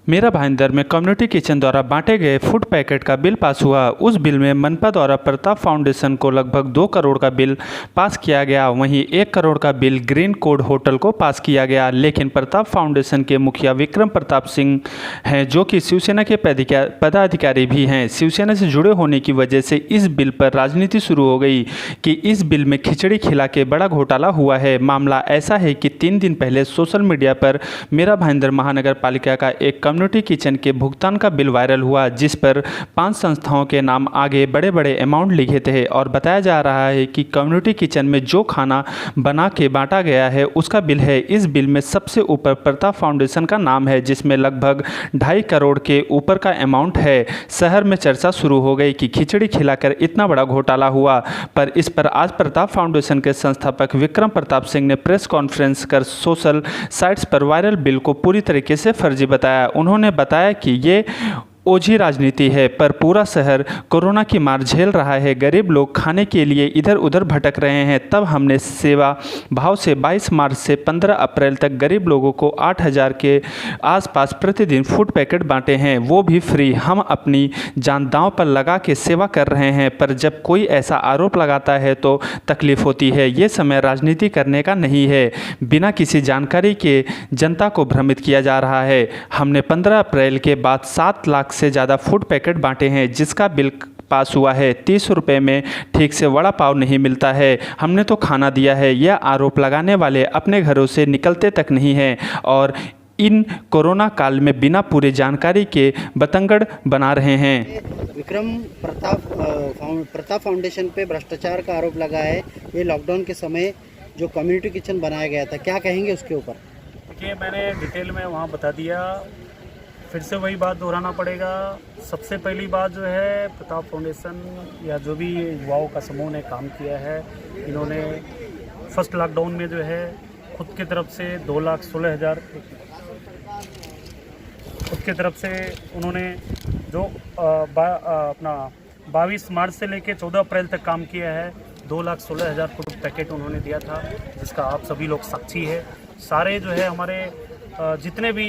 मेरा भाईंदर में community kitchen द्वारा बांटे गए फूड पैकेट का बिल पास हुआ। उस बिल में मनपा द्वारा प्रताप फाउंडेशन को लगभग 2 करोड़ का बिल पास किया गया। वहीं 1 करोड़ का बिल ग्रीन कोड होटल को पास किया गया। लेकिन प्रताप फाउंडेशन के मुखिया विक्रम प्रताप सिंह हैं, जो कि शिवसेना के पदाधिकारी भी हैं। शिवसेना से जुड़े होने की वजह से इस बिल पर राजनीति शुरू हो गई कि इस बिल में खिचड़ी खिला के बड़ा घोटाला हुआ है। मामला ऐसा है कि 3 दिन पहले सोशल मीडिया पर मेरा भाईंदर महानगर पालिका का एक कम्युनिटी किचन के भुगतान का बिल वायरल हुआ, जिस पर 5 संस्थाओं के नाम आगे बड़े बड़े अमाउंट लिखे थे और बताया जा रहा है कि कम्युनिटी किचन में जो खाना बना के बांटा गया है उसका बिल है। इस बिल में सबसे ऊपर प्रताप फाउंडेशन का नाम है, जिसमें लगभग 2.5 करोड़ के ऊपर का अमाउंट है। शहर में चर्चा शुरू हो गई कि खिचड़ी खिलाकर इतना बड़ा घोटाला हुआ, पर इस पर आज प्रताप फाउंडेशन के संस्थापक विक्रम प्रताप सिंह ने प्रेस कॉन्फ्रेंस कर सोशल साइट्स पर वायरल बिल को पूरी तरीके से फर्जी बताया। उन्होंने बताया कि ये ओझी राजनीति है, पर पूरा शहर कोरोना की मार झेल रहा है। गरीब लोग खाने के लिए इधर उधर भटक रहे हैं। तब हमने सेवा भाव से 22 मार्च से 15 अप्रैल तक गरीब लोगों को 8,000 के आसपास प्रतिदिन फूड पैकेट बांटे हैं, वो भी फ्री। हम अपनी जान दांव पर लगा के सेवा कर रहे हैं, पर जब कोई ऐसा आरोप लगाता है तो तकलीफ होती है। ये समय राजनीति करने का नहीं है। बिना किसी जानकारी के जनता को भ्रमित किया जा रहा है। हमने 15 अप्रैल के बाद 7 लाख से ज़्यादा फूड पैकेट बांटे हैं, जिसका बिल पास हुआ है। 30 रुपये में ठीक से वड़ा पाव नहीं मिलता है। हमने तो खाना दिया है। यह आरोप लगाने वाले अपने घरों से निकलते तक नहीं हैं और इन कोरोना काल में बिना पूरी जानकारी के बतंगड़ बना रहे हैं। विक्रम प्रताप फाउंडेशन पे भ्रष्टाचार का आरोप लगा है। ये लॉकडाउन के समय जो कम्युनिटी किचन बनाया गया था, क्या कहेंगे उसके ऊपर? देखिए, मैंने डिटेल में वहाँ बता दिया, फिर से वही बात दोहराना पड़ेगा। सबसे पहली बात जो है, प्रताप फाउंडेशन या जो भी युवाओं का समूह ने काम किया है, इन्होंने फर्स्ट लॉकडाउन में जो है खुद की तरफ से 2,16,000 खुद की तरफ से उन्होंने जो अपना 22 मार्च से लेकर 14 अप्रैल तक काम किया है। 2,16,000 फूड पैकेट उन्होंने दिया था, जिसका आप सभी लोग साक्षी है। सारे जो है हमारे जितने भी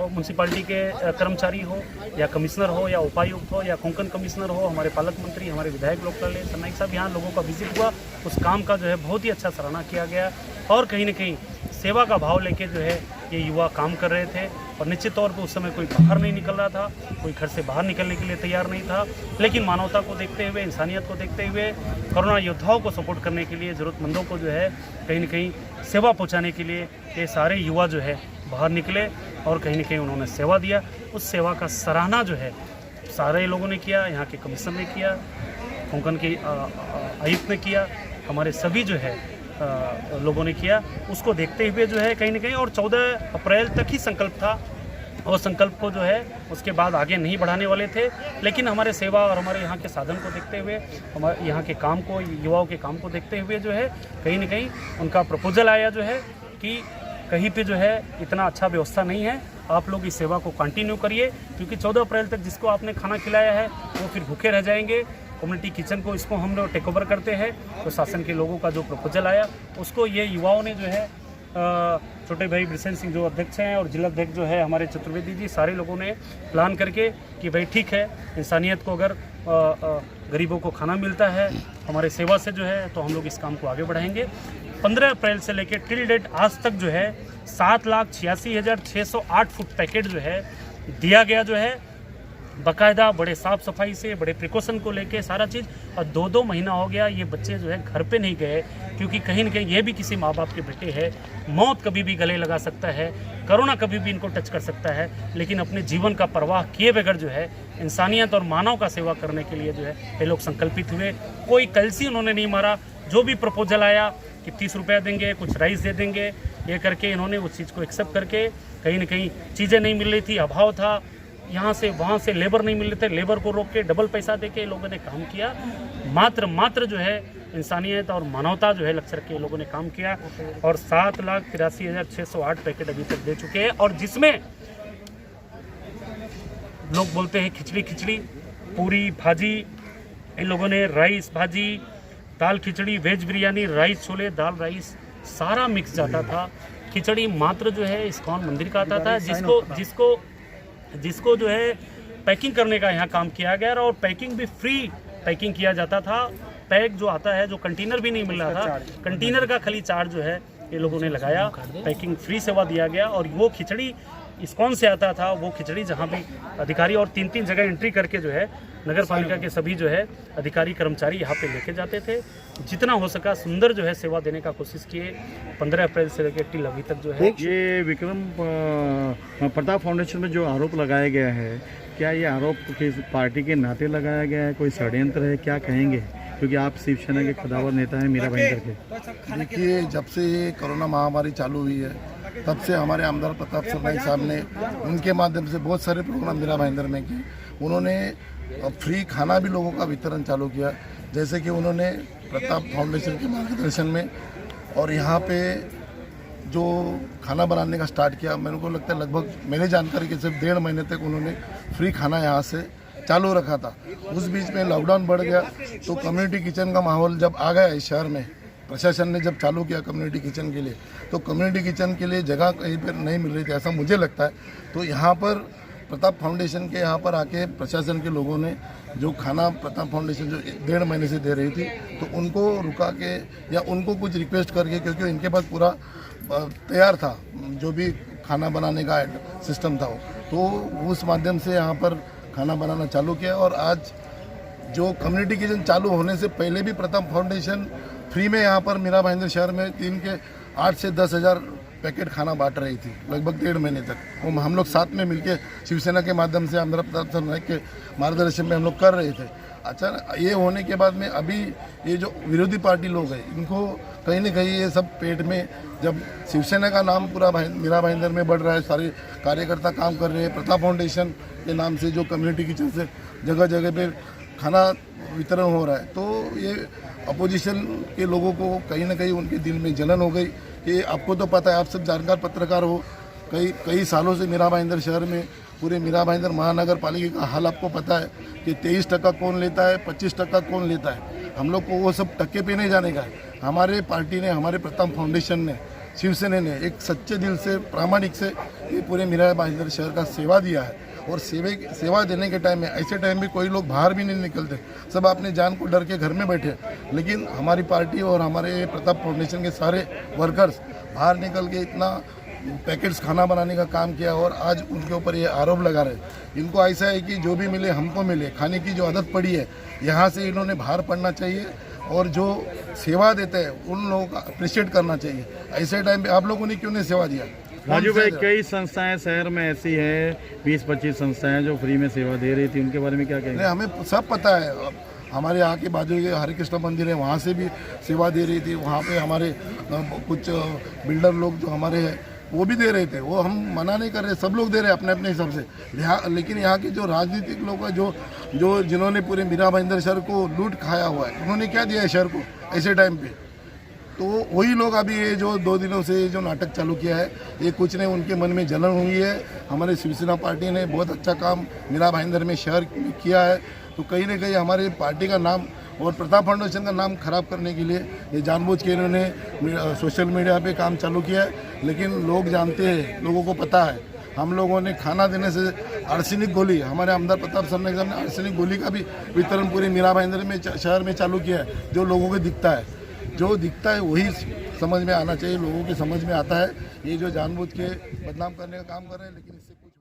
म्यूनसिपालिटी के कर्मचारी हो या कमिश्नर हो या उपायुक्त हो या कोंकण कमिश्नर हो, हमारे पालक मंत्री, हमारे विधायक लोग कर ले सरनाइक साहब, यहाँ लोगों का विजिट हुआ। उस काम का जो है बहुत ही अच्छा सराहना किया गया और कहीं ना कहीं सेवा का भाव लेके जो है ये युवा काम कर रहे थे। और निश्चित तौर पर उस समय कोई बाहर नहीं निकल रहा था, कोई घर से बाहर निकलने के लिए तैयार नहीं था, लेकिन मानवता को देखते हुए, इंसानियत को देखते हुए, कोरोना योद्धाओं को सपोर्ट करने के लिए, ज़रूरतमंदों को जो है कहीं ना कहीं सेवा पहुंचाने के लिए ये सारे युवा जो है बाहर निकले और कहीं ना कहीं उन्होंने सेवा दिया। उस सेवा का सराहना जो है सारे लोगों ने किया, यहाँ के कमिश्नर ने किया, कोंकण के आयुक्त ने किया, हमारे सभी जो है लोगों ने किया। उसको देखते हुए जो है कहीं ना कहीं, और 14 अप्रैल तक ही संकल्प था और संकल्प को जो है उसके बाद आगे नहीं बढ़ाने वाले थे। लेकिन हमारे सेवा और हमारे यहाँ के साधन को देखते हुए, हमारे यहाँ के काम को, युवाओं के काम को देखते हुए जो है कहीं ना कहीं उनका प्रपोजल आया जो है कि कहीं पे जो है इतना अच्छा व्यवस्था नहीं है, आप लोग इस सेवा को कंटिन्यू करिए, क्योंकि 14 अप्रैल तक जिसको आपने खाना खिलाया है वो फिर भूखे रह जाएंगे। कम्युनिटी किचन को इसको हम लोग टेक ओवर करते हैं। तो शासन के लोगों का जो प्रपोजल आया उसको ये युवाओं ने जो है, छोटे भाई ब्रिसेन सिंह जो अध्यक्ष हैं और जिला अध्यक्ष जो है हमारे चतुर्वेदी जी, सारे लोगों ने प्लान करके कि भाई ठीक है, इंसानियत को अगर गरीबों को खाना मिलता है हमारे सेवा से जो है, तो हम लोग इस काम को आगे बढ़ाएंगे। 15 अप्रैल से लेकर टिल डेट आज तक जो है 7,86,608 फूड पैकेट जो है दिया गया जो है, बाकायदा बड़े साफ़ सफाई से, बड़े प्रिकॉशन को लेके सारा चीज़। और 2-2 महीना हो गया ये बच्चे जो है घर पे नहीं गए, क्योंकि कहीं ना कहीं ये भी किसी माँ बाप के बेटे हैं। मौत कभी भी गले लगा सकता है, कोरोना कभी भी इनको टच कर सकता है, लेकिन अपने जीवन का परवाह किए बगैर जो है इंसानियत और मानव का सेवा करने के लिए जो है ये लोग संकल्पित हुए। कोई कलसी उन्होंने नहीं मारा। जो भी प्रपोजल आया कि 30 रुपया देंगे, कुछ राइस दे देंगे, ये करके इन्होंने उस चीज़ को एक्सेप्ट करके, कहीं ना कहीं चीज़ें नहीं मिल रही थी, अभाव था, यहाँ से वहाँ से लेबर नहीं मिल रहे थे, लेबर को रोक के डबल पैसा देके लोगों ने काम किया। मात्र जो है इंसानियत और मानवता जो है लक्ष्य रख के लोगों ने काम किया और 7,83,608 पैकेट अभी तक दे चुके हैं। और जिसमें लोग बोलते हैं खिचड़ी, पूरी भाजी, इन लोगों ने राइस भाजी, दाल खिचड़ी, वेज बिरयानी, राइस छोले, दाल राइस, सारा मिक्स जाता था। खिचड़ी मात्र जो है इस्कॉन मंदिर का आता था, जिसको जो है पैकिंग करने का यहाँ काम किया गया और पैकिंग भी फ्री पैकिंग किया जाता था। पैक जो आता है, जो कंटेनर भी नहीं मिल रहा था, कंटेनर का खाली चार्ज जो है ये लोगों ने लगाया, पैकिंग फ्री सेवा दिया गया। और वो खिचड़ी इस्कॉन से आता था, वो खिचड़ी जहाँ भी अधिकारी और 3-3 जगह एंट्री करके जो है नगर पालिका के सभी जो है अधिकारी कर्मचारी यहाँ पे लेके जाते थे। जितना हो सका सुंदर जो है सेवा देने का कोशिश किए। 15 अप्रैल से लेकर टिल अभी तक जो है। ये विक्रम प्रताप फाउंडेशन में जो आरोप लगाया गया है, क्या ये आरोप किस पार्टी के नाते लगाया गया है, कोई षड्यंत्र है, क्या कहेंगे? क्योंकि आप शिवसेना के कदावर नेता हैं मीरा भाईंदर के। देखिए, जब से ये कोरोना महामारी चालू हुई है तब से हमारे आमदार प्रताप सरनाईक साहब ने उनके माध्यम से बहुत सारे प्रोग्राम मीरा भाईंदर में किए। उन्होंने फ्री खाना भी लोगों का वितरण चालू किया, जैसे कि उन्होंने प्रताप फाउंडेशन के मार्गदर्शन में और यहाँ पे जो खाना बनाने का स्टार्ट किया, मेरे को लगता है लगभग मेरी जानकारी के सिर्फ 1.5 महीने तक उन्होंने फ्री खाना यहाँ से चालू रखा था। उस बीच में लॉकडाउन बढ़ गया तो कम्युनिटी किचन का माहौल जब आ गया इस शहर में, प्रशासन ने जब चालू किया कम्युनिटी किचन के लिए, तो कम्युनिटी किचन के लिए जगह कहीं पर नहीं मिल रही थी, ऐसा मुझे लगता है। तो यहाँ पर प्रताप फाउंडेशन के यहाँ पर आके प्रशासन के लोगों ने जो खाना प्रताप फाउंडेशन जो 1.5 महीने से दे रही थी, तो उनको रुका के या उनको कुछ रिक्वेस्ट करके, क्योंकि इनके पास पूरा तैयार था जो भी खाना बनाने का सिस्टम था, तो उस माध्यम से यहाँ पर खाना बनाना चालू किया। और आज जो कम्युनिटी किचन चालू होने से पहले भी प्रताप फाउंडेशन फ्री में यहाँ पर मीरा भाईंदर शहर में दिन के 8 से 10 हज़ार पैकेट खाना बांट रही थी लगभग 1.5 महीने तक। वो हम लोग साथ में मिलके शिवसेना के माध्यम से आमदार प्रताप सरनाईक के मार्गदर्शन में हम लोग कर रहे थे। अच्छा, ये होने के बाद में अभी ये जो विरोधी पार्टी लोग हैं, इनको कहीं ना कहीं ये सब पेट में, जब शिवसेना का नाम पूरा मीरा भाईंदर में बढ़ रहा है, सारे कार्यकर्ता काम कर रहे हैं, प्रताप फाउंडेशन के नाम से जो कम्युनिटी किचन से जगह जगह पे खाना वितरण हो रहा है, तो ये अपोजिशन के लोगों को कहीं ना कहीं उनके दिल में जलन हो गई कि आपको तो पता है, आप सब जानकार पत्रकार हो, कई सालों से मीरा भाईंदर शहर में पूरे मीरा भाईंदर महानगर पालिका का हाल आपको पता है कि 23% कौन लेता है, 25% कौन लेता है। हम लोग को वो सब टक्के पे नहीं जाने का है। हमारे पार्टी ने, हमारे प्रताप फाउंडेशन ने, शिवसेना ने एक सच्चे दिल से, प्रामाणिक से ये पूरे मीरा भाईंदर शहर का सेवा दिया है। और सेवा देने के टाइम में, ऐसे टाइम में कोई लोग बाहर भी नहीं निकलते, सब अपने जान को डर के घर में बैठे, लेकिन हमारी पार्टी और हमारे प्रताप फाउंडेशन के सारे वर्कर्स बाहर निकल के इतना पैकेट्स खाना बनाने का काम किया। और आज उनके ऊपर ये आरोप लगा रहे। इनको ऐसा है कि जो भी मिले हमको मिले, खाने की जो आदत पड़ी है यहाँ से इन्होंने बाहर पड़ना चाहिए और जो सेवा देते हैं उन लोगों का अप्रिशिएट करना चाहिए। ऐसे टाइम पे आप लोगों ने क्यों नहीं सेवा दिया? राजू भाई, कई संस्थाएं शहर में ऐसी है, 20-25 संस्थाएं जो फ्री में सेवा दे रही थी, उनके बारे में क्या कहेंगे? नहीं, हमें सब पता है। हमारे यहाँ के बाजू के हरे कृष्ण मंदिर है, वहाँ से भी सेवा दे रही थी। वहाँ पे हमारे कुछ बिल्डर लोग जो हमारे हैं वो भी दे रहे थे, वो हम मना नहीं कर रहे, सब लोग दे रहे हैं अपने अपने हिसाब से। लेकिन यहाँ के जो राजनीतिक लोग हैं, जो जिन्होंने पूरे मीरा भाईंदर शहर को लूट खाया हुआ है, उन्होंने क्या दिया है शहर को ऐसे टाइम पे? तो वही लोग अभी ये जो 2 दिनों से जो नाटक चालू किया है, ये कुछ ने उनके मन में जलन हुई है। हमारे शिवसेना पार्टी ने बहुत अच्छा काम मीरा भाईंदर में शहर में किया है, तो कहीं ना कहीं हमारे पार्टी का नाम और प्रताप फाउंडेशन का नाम खराब करने के लिए ये जानबूझ के इन्होंने सोशल मीडिया पे काम चालू किया है। लेकिन लोग जानते हैं, लोगों को पता है, हम लोगों ने खाना देने से आर्सेनिक गोली, हमारे आमदार प्रताप सरनाईक साहब ने आर्सेनिक गोली का भी वितरण पूरे मीरा भाईंदर में शहर में चालू किया है। जो लोगों को दिखता है, जो दिखता है वही समझ में आना चाहिए, लोगों के समझ में आता है। ये जो जानबूझ के बदनाम करने का काम कर रहे हैं, लेकिन इससे कुछ